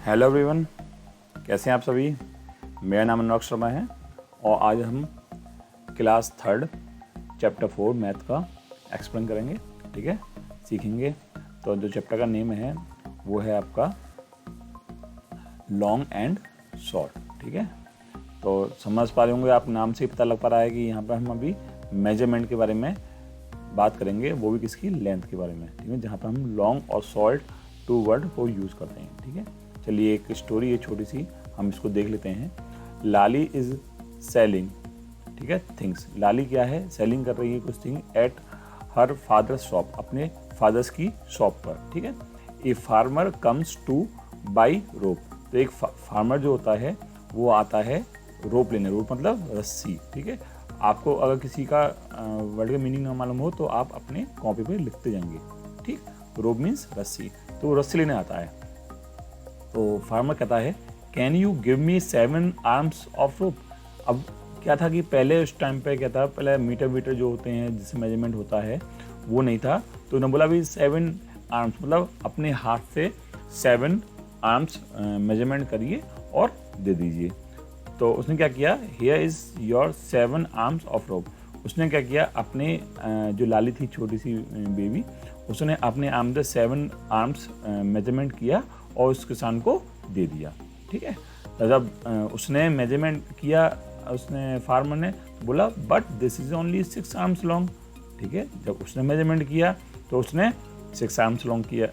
Hello everyone, कैसे हैं आप सभी। मेरा नाम अनुराग शर्मा है और आज हम क्लास 3 चैप्टर 4 मैथ का एक्सप्लेन करेंगे। ठीक है, सीखेंगे। तो जो चैप्टर का नेम है वो है आपका लॉन्ग एंड शॉर्ट। ठीक है, तो समझ पा रहे होंगे आप, नाम से ही पता लग पा रहा है कि यहाँ पर हम अभी मेजरमेंट के बारे में बात करेंगे, वो भी किसकी, लेंथ के बारे में। ठीक है, जहाँ पर हम लॉन्ग और शॉर्ट 2 वर्ड को यूज़ करते हैं। ठीक है, चलिए एक स्टोरी है छोटी सी, हम इसको देख लेते हैं। लाली इज सेलिंग, ठीक है, थिंग्स। लाली क्या है, सेलिंग कर रही है कुछ thing at her father's shop, अपने फादर्स की शॉप पर। ठीक है, a farmer comes to buy rope, तो एक फार्मर जो होता है वो आता है रोप लेने। रोप मतलब रस्सी। ठीक है, आपको अगर किसी का वर्ड का मीनिंग ना मालूम हो तो आप अपने कॉपी पर लिखते जाएंगे। ठीक, रोप मीन्स रस्सी, तो वो रस्सी लेने आता है। तो फार्मर कहता है can you give me 7 arms of rope. अब क्या था कि पहले उस टाइम पे क्या था, पहले मीटर जो होते हैं जिससे मेजरमेंट होता है वो नहीं था, तो उन्होंने बोला भी 7 आर्म्स मतलब अपने हाथ से 7 आर्म्स मेजरमेंट करिए और दे दीजिए। तो उसने क्या किया, here is your 7 arms of rope. उसने क्या किया, अपने जो लाली थी छोटी सी बेबी, उसने अपने आर्म से 7 आर्म्स मेजरमेंट किया और उस किसान को दे दिया। ठीक है, तो जब उसने मेजरमेंट किया, उसने फार्मर ने बोला but this is only 6 arms long. ठीक है, जब उसने मेजरमेंट किया तो उसने 6 आर्म्स लॉन्ग किया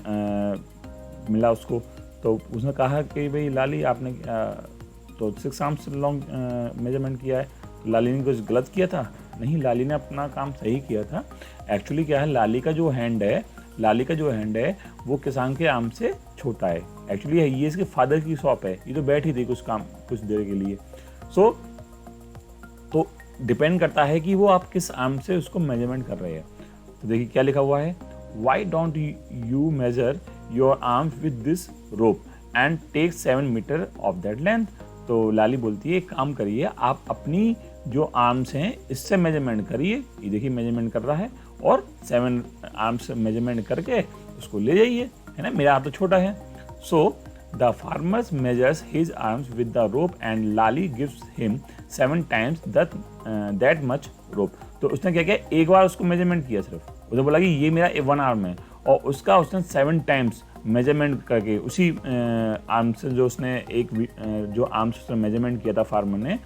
मिला उसको। तो उसने कहा कि भाई लाली आपने तो 6 आर्म्स लॉन्ग मेजरमेंट किया है, तो लाली ने कुछ गलत किया था? नहीं, लाली ने अपना काम सही किया था। एक्चुअली क्या है, लाली का जो हैंड है वो किसान के आर्म से छोटा है। एक्चुअली ये इसके फादर की शॉप है, ये तो बैठी थी कुछ देर के लिए। तो डिपेंड करता है कि वो आप किस आर्म से उसको मेजरमेंट कर रहे हैं। तो देखिए क्या लिखा हुआ है, why don't you measure your arm with this rope and take 7 metre of that length. तो लाली बोलती है एक काम करिए, आप अपनी जो आर्म्स हैं इससे मेजरमेंट करिए। ये देखिए मेजरमेंट कर रहा है और 7 आर्म्स मेजरमेंट करके उसको ले जाइए, है ना, मेरा हाथ तो छोटा है। So the farmers measures his arms with the rope and Lali gives him 7 times that much rope. तो उसने क्या किया, एक बार उसको मेजरमेंट किया सिर्फ, उसने बोला कि ये मेरा 1 आर्म है, और उसका उसने 7 टाइम्स मेजरमेंट करके उसी आर्म से जो उसने जो आर्म्स उसने मेजरमेंट किया था फार्मर ने,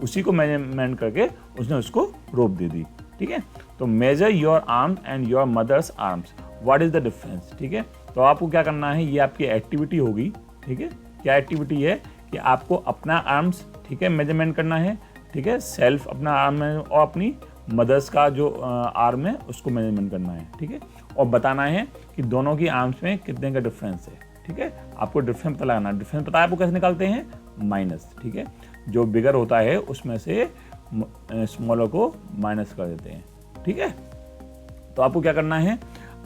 उसी को मेजरमेंट करके उसने उसको रोप दे दी। ठीक है, तो measure your arms and your mother's arms, what is the difference. ठीक है, तो आपको क्या करना है, ये आपकी एक्टिविटी होगी। ठीक है, क्या एक्टिविटी है कि आपको अपना आर्म्स, ठीक है, मेजरमेंट करना है। ठीक है, सेल्फ अपना आर्म है और अपनी मदर्स का जो आर्म है उसको मेजरमेंट करना है। ठीक है, और बताना है कि दोनों की आर्म्स में कितने का डिफरेंस है। ठीक है, आपको डिफरेंस पता लगाना। डिफरेंस पता है आपको कैसे निकालते हैं, माइनस। ठीक है, जो बिगर होता है उसमें से स्मॉलर को माइनस कर देते हैं। ठीक है, तो आपको क्या करना है,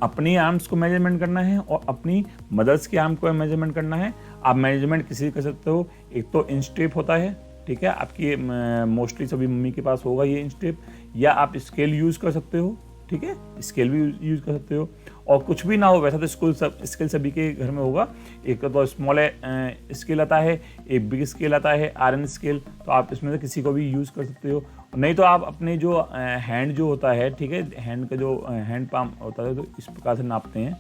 अपनी आर्म्स को मेजरमेंट करना है और अपनी मदर्स की आर्म को मेजरमेंट करना है। आप मेजरमेंट किसी कर सकते हो, एक तो इंच टेप होता है। ठीक है, आपकी मोस्टली सभी मम्मी के पास होगा ये इंच टेप, या आप स्केल यूज़ कर सकते हो। ठीक है, स्केल भी यूज़ कर सकते हो, और कुछ भी ना हो वैसा तो स्केल सभी के घर में होगा। एक तो स्मॉल स्केल आता है, एक बिग स्केल आता है, आयरन स्केल, तो आप इसमें से किसी को भी यूज़ कर सकते हो। नहीं तो आप अपने जो हैंड जो होता है, ठीक है, हैंड का जो हैंड पाम होता है, तो इस प्रकार से नापते हैं।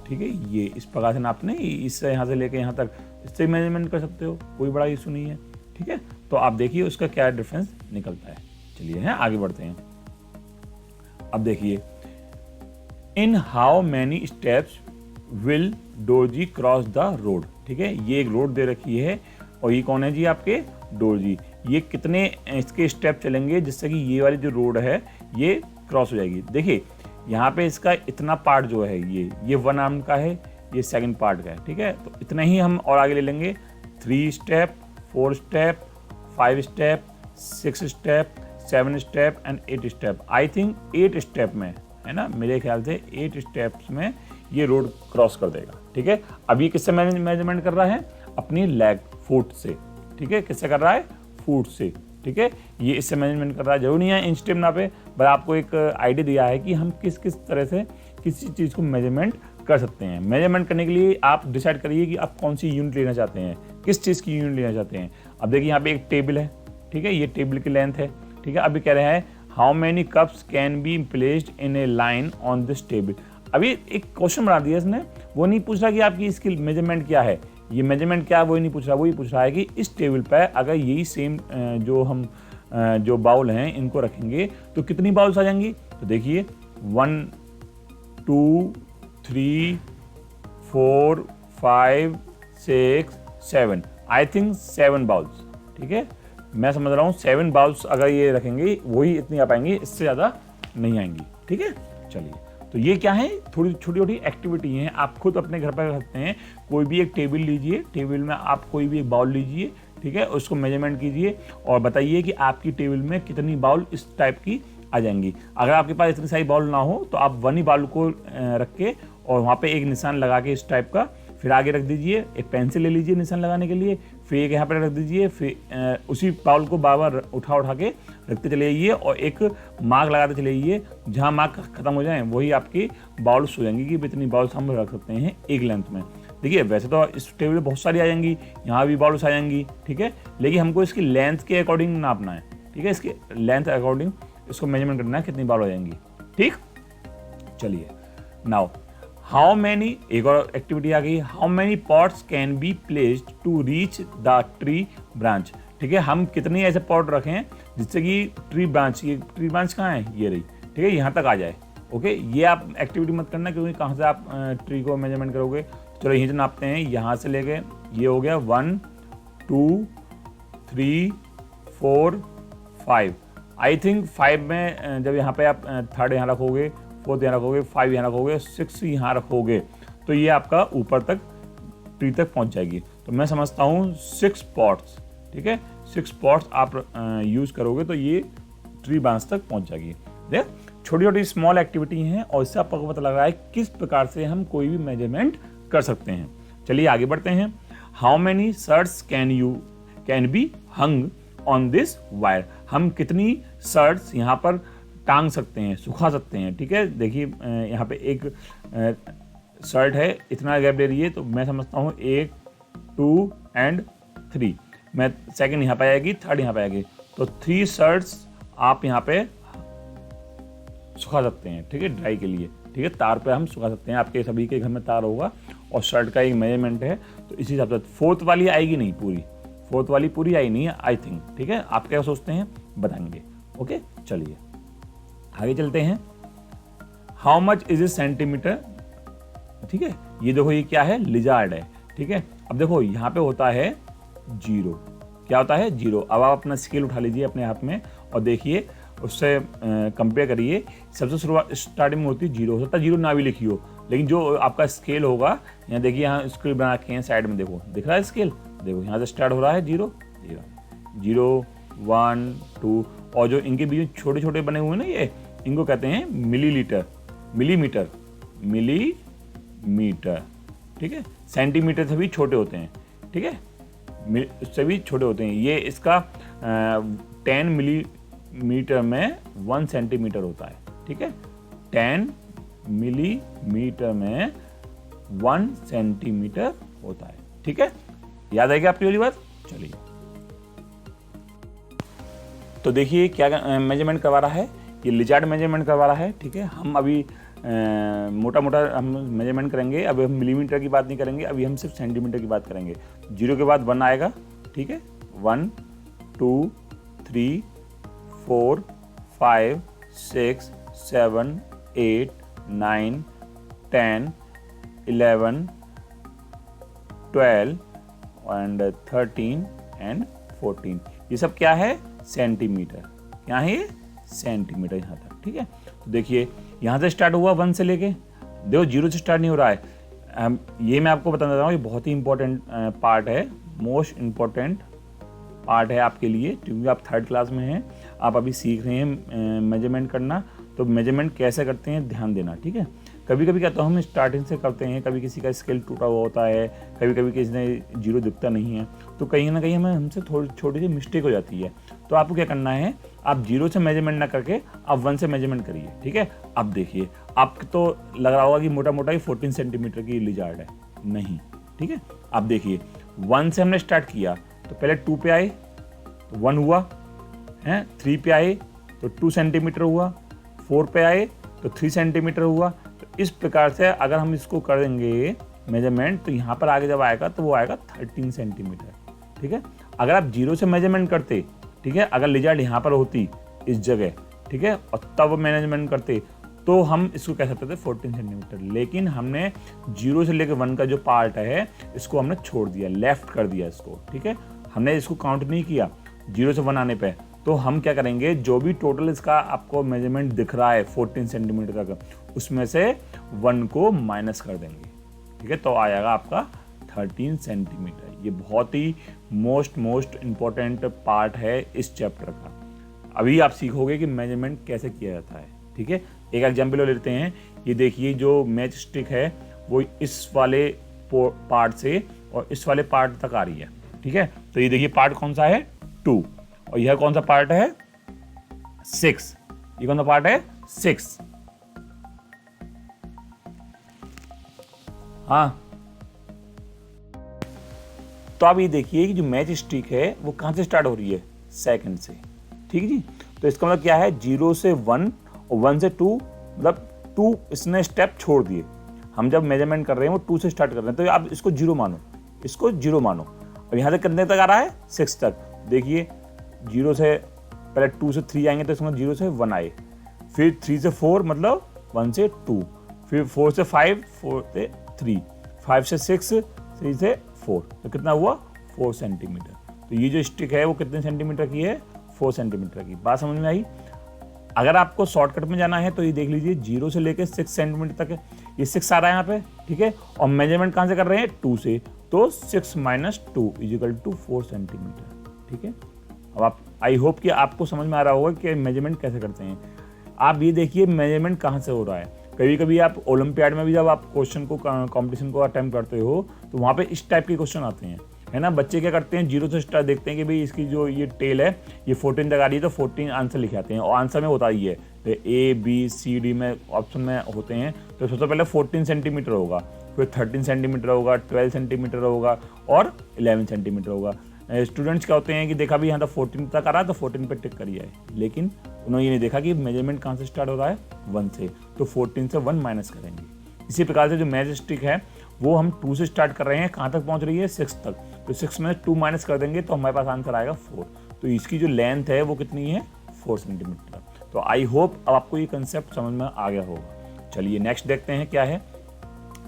ठीक है, ये इस प्रकार से नापते हैं, इससे यहाँ से लेकर यहाँ तक, इससे मेजरमेंट कर सकते हो, कोई बड़ा इशू नहीं है। ठीक है, तो आप देखिए उसका क्या डिफरेंस निकलता है। चलिए हैं आगे बढ़ते हैं। अब देखिए, in how many steps will Dorji cross the road. ठीक है, ये एक रोड दे रखी है और ये कौन है जी, आपके डोरजी। ये कितने इसके स्टेप चलेंगे जिससे कि ये वाली जो रोड है ये क्रॉस हो जाएगी। देखिए यहाँ पे इसका इतना पार्ट जो है ये 1 आर्म का है, ये 2nd पार्ट का है। ठीक है, तो इतना ही हम और आगे ले लेंगे। 3 step, 4 step, 5 step, 6 step, 7 step and 8 step. I think 8 step में, है ना, मेरे ख्याल से 8 स्टेप्स में ये रोड क्रॉस कर देगा। ठीक है, अब ये किससे मेजरमेंट कर रहा है, अपनी लेग, फुट से। ठीक है, किससे कर रहा है, फुट से। ठीक है, ये इससे मेजरमेंट कर रहा है। जरूर नहीं है इंच टेप ना पे, बस आपको एक आइडिया दिया है कि हम किस किस तरह से किसी चीज़ को मेजरमेंट कर सकते हैं। मेजरमेंट करने के लिए आप डिसाइड करिए कि आप कौन सी यूनिट लेना चाहते हैं, किस चीज़ की यूनिट लेना चाहते हैं। अब देखिए यहाँ पे एक टेबल है, ठीक है, ये टेबल की लेंथ है, ठीक है। अभी कह रहे हैं how many cups can be placed in A line on this table. अभी एक क्वेश्चन बना दिया इसने, वो नहीं पूछ रहा कि आपकी इसकी मेजरमेंट क्या है, ये मेजरमेंट क्या है वो ही नहीं पूछ रहा, वो ही पूछ रहा है कि इस टेबल पर अगर यही सेम जो बाउल हैं इनको रखेंगे तो कितनी बाउल्स आ जाएंगी। तो देखिए 1 2 3 4 5 6 7, आई थिंक 7 बाउल्स, ठीक है। मैं समझ रहा हूँ 7 बाउल्स अगर ये रखेंगे वही इतनी आ पाएंगी, इससे ज़्यादा नहीं आएंगी, ठीक है। चलिए, तो ये क्या है, थोड़ी छोटी छोटी एक्टिविटी हैं, आप खुद अपने घर पर कर सकते हैं। कोई भी एक टेबल लीजिए, टेबल में आप कोई भी एक बाउल लीजिए, ठीक है, उसको मेजरमेंट कीजिए और बताइए कि आपकी टेबल में कितनी बाउल इस टाइप की आ जाएंगी। अगर आपके पास इतनी सारी बाउल ना हो तो आप 1 ही बाउल को रख के और वहाँ पे एक निशान लगा के इस टाइप का फिर आगे रख दीजिए, एक पेंसिल ले लीजिए निशान लगाने के लिए, फिर एक यहाँ पर रख दीजिए, फिर उसी बाउल को बार बार उठा के रखते चले जाइए और एक मार्क लगाते चले जाइए, जहाँ मार्क खत्म हो जाए वही आपकी बाउल्स हो जाएंगी कि इतनी बाउल्स हम रख सकते हैं एक लेंथ में। देखिए वैसे तो इस टेबल में बहुत सारी आ जाएंगी, यहाँ भी बाउल्स आ जाएंगी, ठीक है, लेकिन हमको इसकी लेंथ के अकॉर्डिंग नापना है, ठीक है, इसकी लेंथ अकॉर्डिंग इसको मेजरमेंट करना है कितनी बाउल हो जाएंगी, ठीक। चलिए, नाउ हाउ मैनी, एक और एक्टिविटी आ गई, how many pots can be placed to reach the tree branch, ठीक है। हम कितने ऐसे पॉट रखें जिससे कि ट्री ब्रांच, ये ट्री ब्रांच कहाँ है, ये रही, ठीक है, यहाँ तक आ जाए। ओके, ये आप एक्टिविटी मत करना क्योंकि कहाँ से आप ट्री को मेजरमेंट करोगे। चलो यहीं से नापते हैं, यहाँ से लेके ये हो गया 1 2 3 4 5, आई थिंक 5 में जब यहाँ पे आप 3rd यहाँ रखोगे, 4th यहाँ रखोगे, 5 यहाँ रखोगे, 6 यहाँ रखोगे तो ये आपका ऊपर तक ट्री तक पहुँच जाएगी। तो मैं समझता हूँ 6 पॉट्स, ठीक है, 6 पॉट्स आप यूज़ करोगे तो ये ट्री ब्रांच तक पहुँच जाएगी। देख, छोटी छोटी स्मॉल एक्टिविटी हैं और इससे आपको पता लग रहा है किस प्रकार से हम कोई भी मेजरमेंट कर सकते हैं। चलिए आगे बढ़ते हैं। How many shirts can be hung on this wire, हम कितनी शर्ट्स यहाँ पर टांग सकते हैं, सुखा सकते हैं, ठीक है। देखिए यहाँ पे एक शर्ट है, इतना गैप दे रही है, तो मैं समझता हूँ 1 2 and 3, मैं सेकंड यहाँ पे आएगी, 3rd यहाँ पे आएगी, तो 3 शर्ट्स आप यहाँ पे सुखा सकते हैं, ठीक है, ड्राई के लिए, ठीक है, तार पे हम सुखा सकते हैं। आपके सभी के घर में तार होगा और शर्ट का एक मेजरमेंट है, तो इसी हिसाब से 4th वाली आएगी नहीं पूरी, 4th वाली पूरी आई नहीं है आई थिंक, ठीक है। आप क्या सोचते हैं बताएंगे। ओके, चलिए आगे चलते हैं। How much is a centimetre, ठीक है, ये देखो ये क्या है, लिजार्ड है, ठीक है। अब देखो यहाँ पे होता है 0, क्या होता है 0। अब आप अपना स्केल उठा लीजिए अपने हाथ में और देखिए, उससे कंपेयर करिए। सबसे शुरुआत स्टार्टिंग में होती है 0, हो सकता है 0 ना भी लिखी हो, लेकिन जो आपका स्केल होगा, यहाँ देखिए, यहाँ स्केल बना रखे हैं साइड में, देखो दिख रहा है स्केल, देखो यहाँ से स्टार्ट हो रहा है 0 0 1 2, और जो इनके बीच में छोटे छोटे बने हुए हैं ना, ये इनको कहते हैं मिलीमीटर, ठीक है। सेंटीमीटर से भी छोटे होते हैं, ठीक है, उससे भी छोटे होते हैं। ये इसका 10 मिलीमीटर में 1 सेंटीमीटर होता है, ठीक है, 10 मिलीमीटर में 1 सेंटीमीटर होता है, ठीक है। याद आएगी आपकी वाली बात। चलिए, तो देखिए क्या मेजरमेंट करवा रहा है, ये लिजार्ड मेजरमेंट करवा रहा है, ठीक है। हम अभी मोटा मोटा हम मेजरमेंट करेंगे, अभी हम मिलीमीटर की बात नहीं करेंगे, अभी हम सिर्फ सेंटीमीटर की बात करेंगे। 0 के बाद 1 आएगा, ठीक है, 1 2 3 4 5 6 7 8 9 10 11 12 and 13 and 14, ये सब क्या है, सेंटीमीटर। क्या है ये, सेंटीमीटर यहाँ तक, ठीक है। तो देखिए यहाँ से स्टार्ट हुआ 1 से लेके, देखो 0 से स्टार्ट नहीं हो रहा है। ये मैं आपको बता देता हूँ, ये बहुत ही इंपॉर्टेंट पार्ट है, मोस्ट इम्पॉर्टेंट पार्ट है आपके लिए, क्योंकि आप 3rd क्लास में हैं, आप अभी सीख रहे हैं मेजरमेंट करना, तो मेजरमेंट कैसे करते हैं ध्यान देना, ठीक है। कभी कभी क्या तो हम स्टार्टिंग से करते हैं, कभी किसी का स्केल टूटा हुआ होता है, कभी कभी किसी ने जीरो दिखता नहीं है, तो कहीं ना कहीं हमें हमसे थोड़ी छोटी सी मिस्टेक हो जाती है। तो आपको क्या करना है, आप जीरो से मेजरमेंट ना करके आप 1 से मेजरमेंट करिए। ठीक है, अब देखिए आपको तो लग रहा होगा कि मोटा मोटा ही 14 सेंटीमीटर की लिजार्ड है, नहीं। ठीक है, अब देखिए 1 से हमने स्टार्ट किया तो पहले 2 पे आए तो 1 हुआ है, 3 पे आए तो 2 सेंटीमीटर हुआ, 4 पे आए तो 3 सेंटीमीटर हुआ। तो इस प्रकार से अगर हम इसको करेंगे मेजरमेंट तो यहाँ पर आगे जब आएगा तो वो आएगा 13 सेंटीमीटर। ठीक है, अगर आप जीरो से मेजरमेंट करते, ठीक है, अगर लिजार्ड यहाँ पर होती इस जगह, ठीक है, और तब मैनेजमेंट करते तो हम इसको कह सकते थे 14 सेंटीमीटर। लेकिन हमने जीरो से लेकर 1 का जो पार्ट है इसको हमने छोड़ दिया, लेफ्ट कर दिया इसको। ठीक है, हमने इसको काउंट नहीं किया जीरो से 1 आने पे। तो हम क्या करेंगे, जो भी टोटल इसका आपको मेजरमेंट दिख रहा है 14 सेंटीमीटर का, उसमें से 1 को माइनस कर देंगे। ठीक है, तो आ जाएगा आपका 13 सेंटीमीटर। ये बहुत ही मोस्ट इम्पॉर्टेंट पार्ट है इस चैप्टर का। अभी आप सीखोगे कि मेजरमेंट कैसे किया जाता है। ठीक है, एक एग्जाम्पल ले लेते हैं। ये देखिए जो मैच स्टिक है वो इस वाले पार्ट से और इस वाले पार्ट तक आ रही है। ठीक है, तो ये देखिए पार्ट कौन सा है, 2, और यह कौन सा पार्ट है, 6। ये कौन सा पार्ट है, 6। हाँ, तो आप ये देखिए कि जो मैच स्टिक है वो कहां से स्टार्ट हो रही है, सेकंड से। ठीक जी, तो इसका मतलब क्या है, 0 से 1 और 1 से 2, मतलब 2 इसने स्टेप छोड़ दिए। हम जब मेजरमेंट कर रहे हैं वो 2 से स्टार्ट कर रहे हैं, तो आप इसको 0 मानो, इसको 0 मानो। और यहाँ से कितने तक आ रहा है, 6 तक। देखिए 0 से पहले 2 से 3 आएंगे तो इसमें 0 से 1 आए, फिर 3 से 4 मतलब 1 से 2, फिर 4 से 5, 4 से 3, 5 से 6, 3 से 4, तो कितना हुआ, 4 सेंटीमीटर। तो ये जो स्टिक है वो कितने सेंटीमीटर की है, 4 सेंटीमीटर की। बात समझ में आई। अगर आपको शॉर्टकट में जाना है तो ये देख लीजिए 0 से लेकर 6 सेंटीमीटर तक है, ये 6 आ रहा है यहाँ पे। ठीक है, और मेजरमेंट कहाँ से कर रहे हैं, 2 से, तो 6 - 2 = 4 सेंटीमीटर। ठीक है, अब आप, आई होप कि आपको समझ में आ रहा होगा कि मेजरमेंट कैसे करते हैं। आप ये देखिए मेजरमेंट कहाँ से हो रहा है। कभी कभी आप ओलंपियाड में भी जब आप क्वेश्चन को, कंपटीशन को अटेम्प्ट करते हो तो वहाँ पे इस टाइप के क्वेश्चन आते हैं, है ना। बच्चे क्या करते हैं, 0 से स्टार्ट देखते हैं कि भाई इसकी जो ये टेल है ये 14 तक आ रही है, तो 14 आंसर लिखे आते हैं, और आंसर में होता ही है A B C D में ऑप्शन में होते हैं। तो सबसे पहले 14 सेंटीमीटर होगा, फिर 13 सेंटीमीटर होगा, 12 सेंटीमीटर होगा और 11 सेंटीमीटर होगा। स्टूडेंट्स क्या होते हैं कि देखा भी यहाँ तो 14 तक आ रहा है तो 14 पे टिक करिए, लेकिन उन्होंने ये नहीं देखा कि मेजरमेंट कहाँ से स्टार्ट हो रहा है, 1 से, तो 14 से 1 माइनस करेंगे। इसी प्रकार से जो मैच स्टिक है वो हम 2 से स्टार्ट कर रहे हैं, कहाँ तक पहुँच रही है, 6 तक, तो 6 में 2 माइनस कर देंगे तो हमारे पास आंसर आएगा 4। तो इसकी जो लेंथ है वो कितनी है, 4 सेंटीमीटर। तो आई होप अब आपको ये कंसेप्ट समझ में आ गया होगा। चलिए नेक्स्ट देखते हैं क्या है।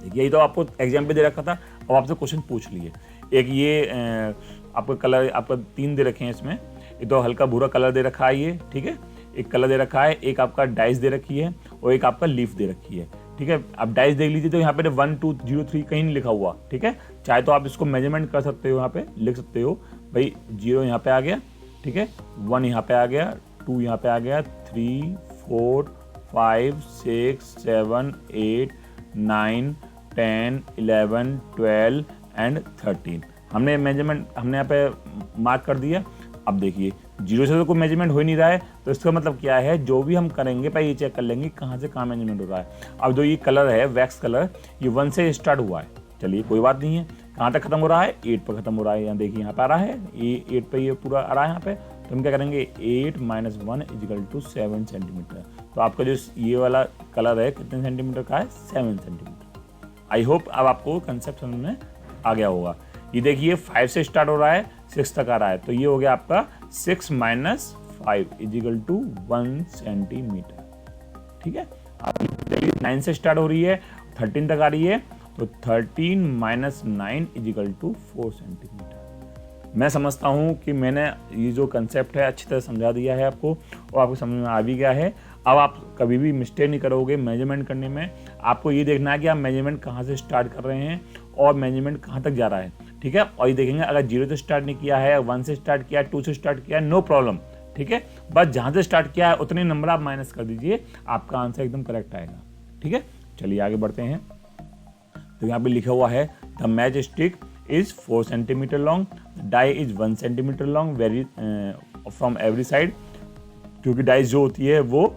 देखिए यही तो आपको एग्जाम पे दे रखा था, अब आपसे क्वेश्चन पूछ लिए। एक ये आपका कलर, आपका 3 दे रखे हैं इसमें, ये तो हल्का भूरा कलर दे रखा है ये, ठीक है, एक कलर दे रखा है, एक आपका डाइस दे रखी है और एक आपका लीफ दे रखी है। ठीक है, आप डाइस देख लीजिए तो यहाँ पे 1 2 0 3 कहीं नहीं लिखा हुआ। ठीक है, चाहे तो आप इसको मेजरमेंट कर सकते हो, यहाँ पे लिख सकते हो भाई 0 यहाँ पे आ गया, ठीक है, 1 यहाँ पे आ गया, 2 यहाँ पे आ गया, 3 4 5 6 7 8 9 10 11 12 एंड 13 हमने मेजरमेंट, हमने यहाँ पे मार्क कर दिया। अब देखिए 0 से तो कोई मेजरमेंट हो ही नहीं रहा है, तो इसका मतलब क्या है, जो भी हम करेंगे पहले ये चेक कर लेंगे कहाँ से कहाँ मेजरमेंट हो रहा है। अब जो ये कलर है, वैक्स कलर, ये 1 से स्टार्ट हुआ है, चलिए कोई बात नहीं है। कहाँ तक खत्म हो रहा है, 8 पर खत्म हो रहा है। यहाँ देखिए यहाँ पे आ रहा है, ये 8 पे ये पूरा आ रहा है यहाँ पे, तो हम क्या करेंगे 8 - 1 = 7 सेंटीमीटर। तो आपका जो ये वाला कलर है कितने सेंटीमीटर का है, 7 सेंटीमीटर। आई होप अब आपको कंसेप्ट समझ में आ गया होगा। ये देखिए 5 से स्टार्ट हो रहा है, 6 तक आ रहा है, तो ये हो गया आपका 6 - 5 = 1 सेंटीमीटर। ठीक है, अब 9 से स्टार्ट हो रही है, 13 तक आ रही है, तो 13 - 9 = 4 सेंटीमीटर। मैं समझता हूँ कि मैंने ये जो कंसेप्ट है अच्छी तरह समझा दिया है आपको, और आपको समझ में आ भी गया है। अब आप कभी भी मिस्टेक नहीं करोगे मेजरमेंट करने में। आपको ये देखना है कि आप मेजरमेंट कहाँ से स्टार्ट कर रहे हैं और मेजरमेंट कहाँ तक जा रहा है। ठीक है, और ये देखेंगे अगर 0 से स्टार्ट नहीं किया है, 1 से स्टार्ट किया है, 2 से स्टार्ट किया है, नो प्रॉब्लम। ठीक है, बस जहाँ से स्टार्ट किया है उतने नंबर आप माइनस कर दीजिए, आपका आंसर एकदम करेक्ट आएगा। ठीक है, चलिए आगे बढ़ते हैं। तो यहाँ पे लिखा हुआ है the matchstick is 4 centimetre long, die is 1 centimetre long very from every side, क्योंकि डाइस जो होती है वो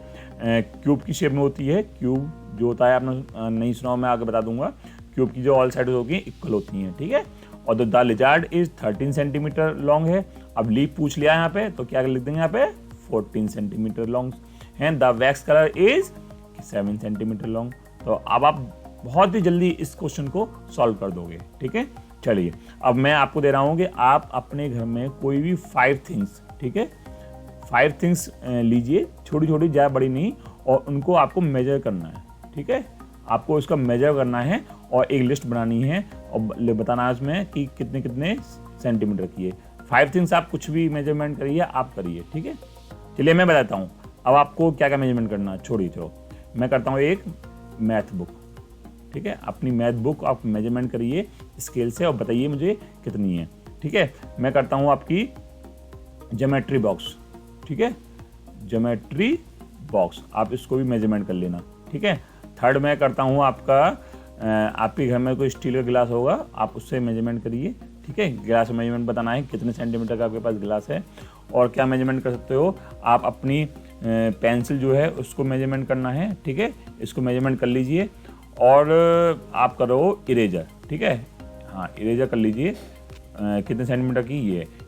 क्यूब की शेप में होती है। क्यूब जो होता है आपने नहीं सुना, मैं आगे बता दूंगा। क्यूब की जो ऑल साइड होती हैं इक्वल होती हैं, ठीक है। और the lizard is 13 centimetre long है। अब लीफ पूछ लिया यहाँ पे, तो क्या लिख देंगे यहाँ पे 14 सेंटीमीटर लॉन्ग है। The wax colour is 7 centimetre long. तो अब आप बहुत ही जल्दी इस क्वेश्चन को सॉल्व कर दोगे, ठीक है। चलिए अब मैं आपको दे रहा हूँ कि आप अपने घर में कोई भी 5 थिंग्स, ठीक है, 5 थिंग्स लीजिए, छोटी छोटी, ज़्यादा बड़ी नहीं, और उनको आपको मेजर करना है, ठीक है। आपको उसका मेजर करना है और एक लिस्ट बनानी है और बताना है उसमें कि कितने कितने सेंटीमीटर की है। 5 थिंग्स आप कुछ भी मेजरमेंट करिए, आप करिए, ठीक है। चलिए मैं बताता हूँ अब आपको क्या क्या मेजरमेंट करना है। छोड़िए, चलो मैं करता हूँ एक मैथ बुक, ठीक है। अपनी मैथ बुक आप मेजरमेंट करिए स्केल से और बताइए मुझे कितनी है, ठीक है। मैं करता हूँ आपकी ज्योमेट्री बॉक्स, ठीक है, ज्योमेट्री बॉक्स, आप इसको भी मेजरमेंट कर लेना, ठीक है। थर्ड मैं करता हूँ आपका आपके घर में कोई स्टील का गिलास होगा, आप उससे मेजरमेंट करिए, ठीक है। गिलास में मेजरमेंट बताना है कितने सेंटीमीटर का आपके पास गिलास है। और क्या मेजरमेंट कर सकते हो आप, अपनी पेंसिल जो है उसको मेजरमेंट करना है, ठीक है, इसको मेजरमेंट कर लीजिए। और आप करो इरेजर, ठीक है, हाँ इरेजर कर लीजिए, कितने सेंटीमीटर की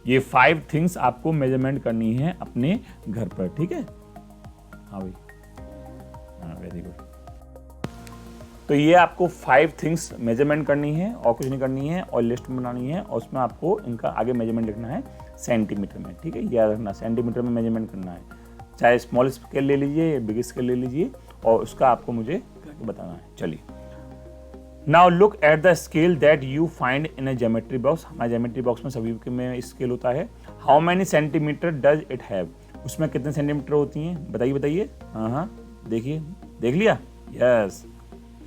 ये 5 थिंग्स आपको मेजरमेंट करनी है अपने घर पर, ठीक है। हाँ भाई, हाँ वेरी गुड। तो ये आपको 5 थिंग्स मेजरमेंट करनी है और कुछ नहीं करनी है, और लिस्ट बनानी है, और उसमें आपको इनका आगे मेजरमेंट लिखना है सेंटीमीटर में, ठीक है। याद रखना सेंटीमीटर में मेजरमेंट करना है, चाहे स्मॉल स्केल ले लीजिए या बिग स्केल ले लीजिए, और उसका आपको मुझे करके बताना है। चलिए now look at the scale that you find in A geometry box. हमारे ज्योमेट्री बॉक्स में सभी में स्केल होता है। How many centimetre does it have, उसमें कितने सेंटीमीटर होती हैं, बताइए बताइए। हाँ देखिए, देख लिया, यस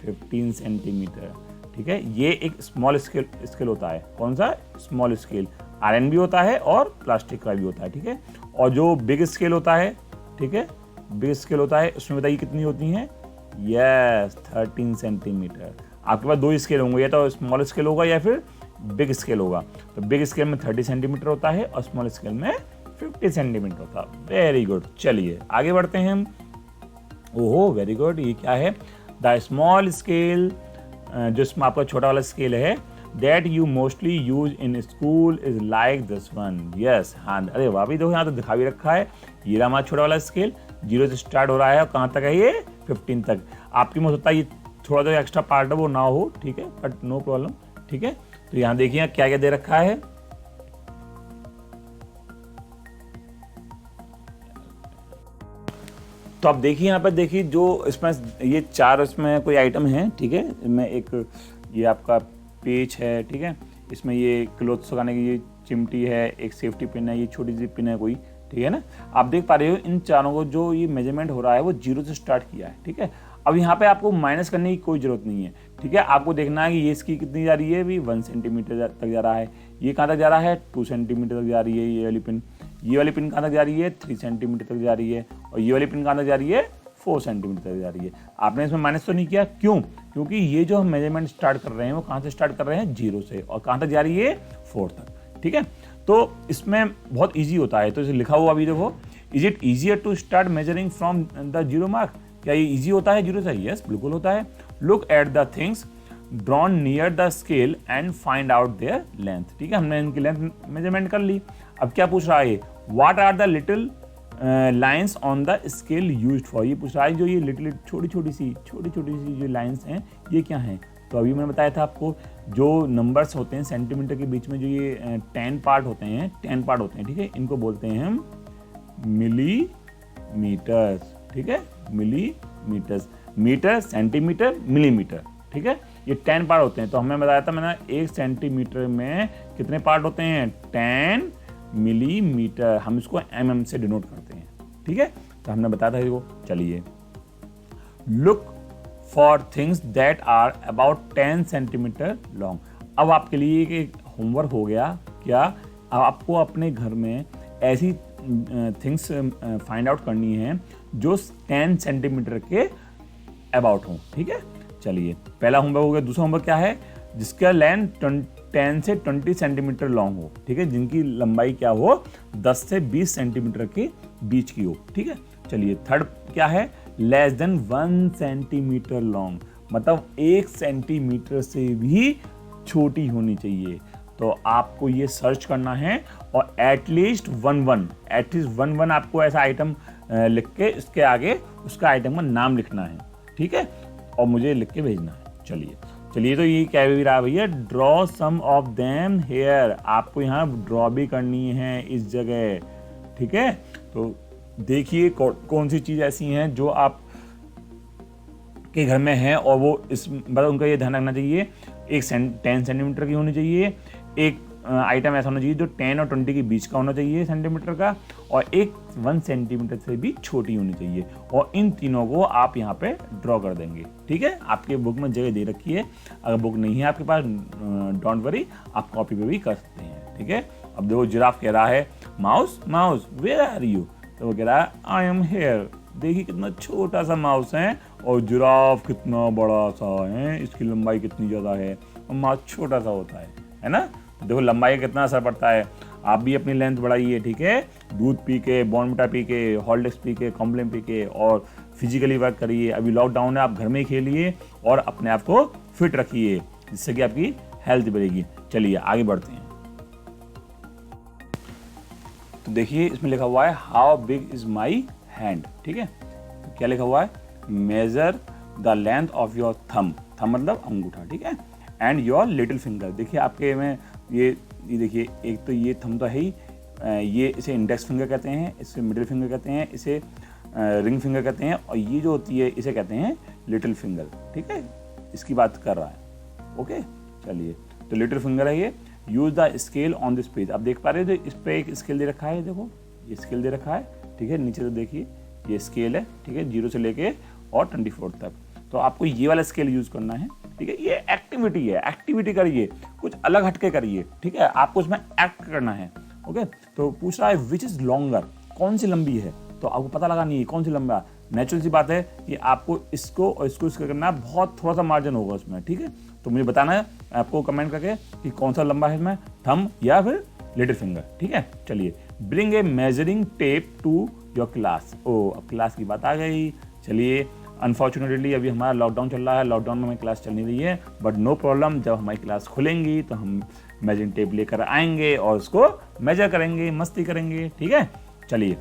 15 सेंटीमीटर, ठीक है। ये एक स्मॉल स्केल होता है। कौन सा स्मॉल स्केल, आयरन भी होता है और प्लास्टिक का भी होता है, ठीक है। और जो बिग स्केल होता है, ठीक है, बिग स्केल होता है, उसमें बताइए कितनी होती हैं, यस 13 सेंटीमीटर। आपके पास 2 स्केल होंगे, या तो स्मॉल स्केल होगा या फिर बिग स्केल होगा। तो बिग स्केल में 30 सेंटीमीटर होता है और स्मॉल स्केल में 50 सेंटीमीटर होता है। वेरी गुड, चलिए आगे बढ़ते हैं हम। ओहो वेरी गुड, ये क्या है, द स्मॉल स्केल, जो इसमें आपका छोटा वाला स्केल है, that you mostly use in school is like this one, yes. हाँ अरे वाह भी, देखो यहाँ तो दिखा भी रखा है, ये रहा हमारा छोटा वाला स्केल, 0 से स्टार्ट हो रहा है और कहाँ तक है ये 15 तक। आपकी में हो सकता है ये थोड़ा जो एक्स्ट्रा पार्ट है वो ना हो, ठीक है, बट नो प्रॉब्लम, ठीक है। तो यहाँ देखिए क्या क्या दे रखा है, तो आप देखिए यहाँ पर, देखिए जो इसमें ये 4 इसमें कोई आइटम है, ठीक है। इसमें एक ये आपका पेच है, ठीक है, इसमें ये क्लोथ सुखाने की ये चिमटी है, एक सेफ्टी पिन है, ये छोटी सी पिन है कोई, ठीक है ना। आप देख पा रहे हो इन चारों को जो ये मेजरमेंट हो रहा है वो 0 से स्टार्ट किया है, ठीक है। अब यहाँ पे आपको माइनस करने की कोई जरूरत नहीं है, ठीक है। आपको देखना है कि ये इसकी कितनी जा रही है, भी 1 सेंटीमीटर तक जा रहा है। ये कहाँ तक जा रहा है, 2 सेंटीमीटर तक जा रही है ये वाली पिन। ये वाली पिन कहाँ तक जा रही है, 3 सेंटीमीटर तक जा रही है। और ये वाली पिन कहाँ तक जा रही है, 4 सेंटीमीटर तक जा रही है। आपने इसमें माइनस तो नहीं किया, क्यों, क्योंकि ये जो हम मेजरमेंट स्टार्ट कर रहे हैं वो कहाँ से स्टार्ट कर रहे हैं, 0 से, और कहाँ तक जा रही है, 4 तक, ठीक है। तो इसमें बहुत ईजी होता है, तो इसे लिखा हुआ अभी देखो, is it easier to start measuring from the 0 mark, क्या ये ईजी होता है 0 से, यस बिल्कुल होता है। Look at the things drawn near the scale and find out there length, ठीक है, हमने इनकी लेंथ मेजरमेंट कर ली। अब क्या पूछ रहा है, what are the little lines on the scale used for, ये पूछ रहा है जो ये लिटिल छोटी छोटी सी जो लाइन्स हैं ये क्या हैं। तो अभी मैंने बताया था आपको, जो नंबर्स होते हैं सेंटीमीटर के बीच में जो ये 10 पार्ट होते हैं, ठीक है, इनको बोलते हैं हम मिलीमीटर्स, ठीक है, मिलीमीटर्स, मीटर, सेंटीमीटर, मिलीमीटर, ठीक है, ये 10 पार्ट होते हैं। तो हमें बताया था मैंने 1 सेंटीमीटर में कितने पार्ट होते हैं, 10 मिलीमीटर, हम इसको mm से डिनोट करते हैं, ठीक है। तो हमने बताया था इसको। चलिए look for things that are about 10 centimetre long. अब आपके लिए एक होमवर्क हो गया क्या, अब आपको अपने घर में ऐसी थिंग्स फाइंड आउट करनी है जो 10 सेंटीमीटर के अबाउट हों, ठीक है। चलिए पहला होमवर्क हो गया। दूसरा होमवर्क क्या है, जिसका लेंथ 10 से 20 सेंटीमीटर लॉन्ग हो, ठीक है, जिनकी लंबाई क्या हो 10 से 20 सेंटीमीटर के बीच की हो, ठीक है। चलिए थर्ड क्या है, लेस देन 1 सेंटीमीटर लॉन्ग, मतलब 1 सेंटीमीटर से भी छोटी होनी चाहिए। तो आपको ये सर्च करना है और एटलीस्ट वन वन आपको ऐसा आइटम लिख के इसके आगे उसका आइटम का नाम लिखना है, ठीक है, और मुझे लिख के भेजना है। चलिए तो ये क्या भी रहा भैया, draw some of them here, आपको यहाँ ड्रॉ भी करनी है इस जगह, ठीक है। तो देखिए कौन सी चीज़ ऐसी हैं जो आप के घर में है और वो इस मतलब उनका ये ध्यान रखना चाहिए, एक 10 सेंटीमीटर की होनी चाहिए, एक आइटम ऐसा होना चाहिए जो 10 और 20 के बीच का होना चाहिए सेंटीमीटर का, और एक 1 सेंटीमीटर से भी छोटी होनी चाहिए, और इन तीनों को आप यहाँ पे ड्रॉ कर देंगे, ठीक है। आपके बुक में जगह दे रखी है, अगर बुक नहीं है आपके पास डोंट वरी, आप कॉपी पे भी कर सकते हैं, ठीक है। अब देखो जिराफ कह रहा है माउस वेयर आर यू, तो वो कह रहा है आई एम हेयर। देखिए कितना छोटा सा माउस है और जिराफ कितना बड़ा सा है, इसकी लंबाई कितनी ज़्यादा है और माउस छोटा सा होता है ना। देखो लंबाई का कितना असर पड़ता है। आप भी अपनी लेंथ बढ़ाइए, ठीक है, दूध पी के, बॉर्नविटा पी के, हॉर्लिक्स पी के, कॉम्प्लेन पी के, और फिजिकली वर्क करिए। अभी लॉकडाउन है, आप घर में ही खेलिए और अपने आप को फिट रखिए, जिससे कि आपकी हेल्थ बढ़ेगी। चलिए आगे बढ़ते हैं। तो देखिए इसमें लिखा हुआ है how big is my hand, ठीक है। तो क्या लिखा हुआ है, measure the length of your thumb मतलब अंगूठा, ठीक है, एंड योर लिटिल फिंगर। देखिए आपके में ये देखिए, एक तो ये थंब तो है ही, ये इसे इंडेक्स फिंगर कहते हैं, इसे मिडिल फिंगर कहते हैं, इसे रिंग फिंगर कहते हैं, और ये जो होती है इसे कहते हैं लिटिल फिंगर, ठीक है। इसकी बात कर रहा है, ओके। चलिए तो लिटिल फिंगर है ये। Use the scale on this page, आप देख पा रहे हो इस पे एक स्केल दे रखा है, देखो ये स्केल दे रखा है, ठीक है। नीचे तो देखिए ये स्केल है, ठीक है, 0 से लेके और 24 तक। तो आपको ये वाला स्केल यूज करना है, ठीक है। ये एक्टिविटी है, एक्टिविटी करिए, कुछ अलग हटके करिए, ठीक है, आपको उसमें एक्ट करना है, ओके। तो पूछ रहा है विच इज लॉन्गर, कौन सी लंबी है, तो आपको पता लगा नहीं है कौन सी लंबा। नेचुरल सी बात है कि आपको इसको और इसको करना है, बहुत थोड़ा सा मार्जिन होगा उसमें, ठीक है। तो मुझे बताना है आपको कमेंट करके कि कौन सा लंबा है इसमें, थंब या फिर लिटिल फिंगर, ठीक है। चलिए bring a measuring tape to your class. ओ अब क्लास की बात आ गई। चलिए अनफॉर्चुनेटली अभी हमारा लॉकडाउन चल रहा है, लॉकडाउन में हमारी क्लास चल नहीं रही है, बट नो प्रॉब्लम, जब हमारी क्लास खुलेंगी तो हम मेजरिंग टेप लेकर आएंगे और उसको मेजर करेंगे, मस्ती करेंगे, ठीक है। चलिए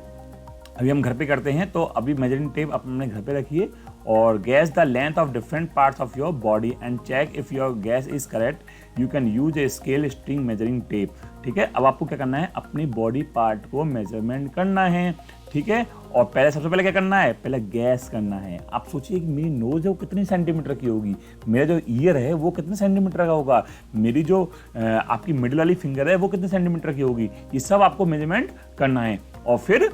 अभी हम घर पे करते हैं, तो अभी मेजरिंग टेप अपने घर पे रखिए और guess the length of different parts of your body and check if your guess is correct you can use a scale string measuring tape, ठीक है। अब आपको क्या करना है, अपनी बॉडी पार्ट को मेजरमेंट करना है, ठीक है। और पहले सबसे पहले क्या करना है, पहले गैस करना है। आप सोचिए कि मेरी नोज है वो कितनी सेंटीमीटर की होगी, मेरा जो ईयर है वो कितने सेंटीमीटर का होगा, मेरी जो आपकी मिडिल वाली फिंगर है वो कितने सेंटीमीटर की होगी, ये सब आपको मेजरमेंट करना है और फिर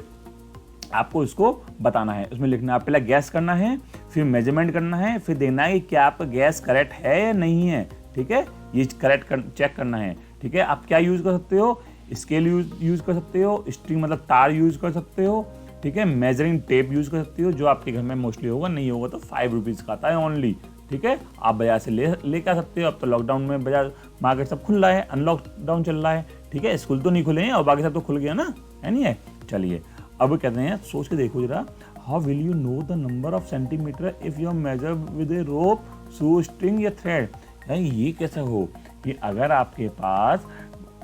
आपको इसको बताना है, उसमें लिखना है। पहले गैस करना है, फिर मेजरमेंट करना है, फिर देखना है कि क्या आपका गैस करेक्ट है या नहीं है, ठीक है। ये चेक करना है, ठीक है। आप क्या यूज कर सकते हो, स्केल यूज कर सकते हो, स्ट्रिंग मतलब तार यूज कर सकते हो, ठीक है। मेजरिंग टेप यूज कर सकते हो, जो आपके घर में मोस्टली होगा, नहीं होगा तो 5 रुपीज़ का आता है ओनली, ठीक है। आप बाजार से लेकर आ सकते हो। अब तो लॉकडाउन में बाजार मार्केट सब खुल रहा है, अनलॉकडाउन चल रहा है, ठीक है। स्कूल तो नहीं खुले हैं और बाकी सब तो खुल गया ना, है नहीं है। चलिए अब कहते हैं, सोच के देखो जरा, how will you know the number of centimetre if you measure with a rope, shoe string या थ्रेड। ये कैसे हो कि अगर आपके पास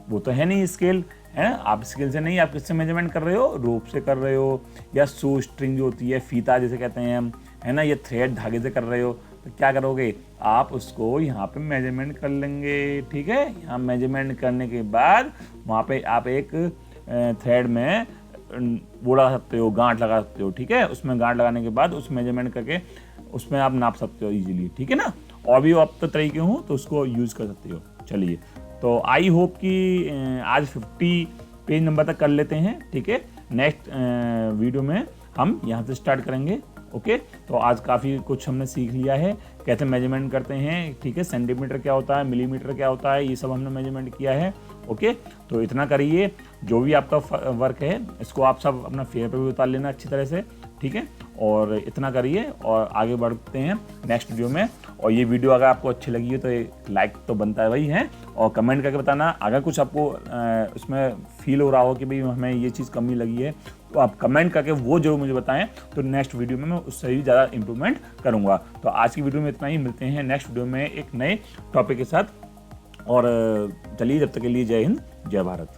वो तो है नहीं स्केल, है, आप स्केल से नहीं, आप किससे मेजरमेंट कर रहे हो, रोप से कर रहे हो, या शू स्ट्रिंग जो होती है फीता जिसे कहते हैं हम, है ना, ये थ्रेड धागे से कर रहे हो, तो क्या करोगे आप उसको यहाँ पे मेजरमेंट कर लेंगे, ठीक है। यहाँ मेजरमेंट करने के बाद वहाँ पे आप एक थ्रेड में वो लगा सकते हो, गांठ लगा सकते हो, ठीक है। उसमें गांठ लगाने के बाद उस मेजरमेंट करके उसमें आप नाप सकते हो इजीली, ठीक है ना। और भी आप तो तरीके हो तो उसको यूज़ कर सकते हो। चलिए तो आई होप कि आज 50 पेज नंबर तक कर लेते हैं, ठीक है। नेक्स्ट वीडियो में हम यहाँ से स्टार्ट करेंगे, ओके। तो आज काफ़ी कुछ हमने सीख लिया है, कैसे मेजरमेंट करते हैं, ठीक है। सेंटीमीटर क्या होता है, मिलीमीटर क्या होता है, ये सब हमने मेजरमेंट किया है। ओके, तो इतना करिए। जो भी आपका वर्क है इसको आप सब अपना फेयर पे भी उतार लेना अच्छी तरह से, ठीक है। और इतना करिए और आगे बढ़ते हैं नेक्स्ट वीडियो में। और ये वीडियो अगर आपको अच्छी लगी है तो एक लाइक तो बनता है भाई है, और कमेंट करके बताना अगर कुछ आपको उसमें फील हो रहा हो कि भाई हमें ये चीज़ कमी लगी है, तो आप कमेंट करके वो जरूर मुझे बताएं, तो नेक्स्ट वीडियो में मैं उससे भी ज़्यादा इंप्रूवमेंट करूँगा। तो आज की वीडियो में इतना ही, मिलते हैं नेक्स्ट वीडियो में एक नए टॉपिक के साथ। और चलिए, जब तक के लिए जय हिंद, जय भारत।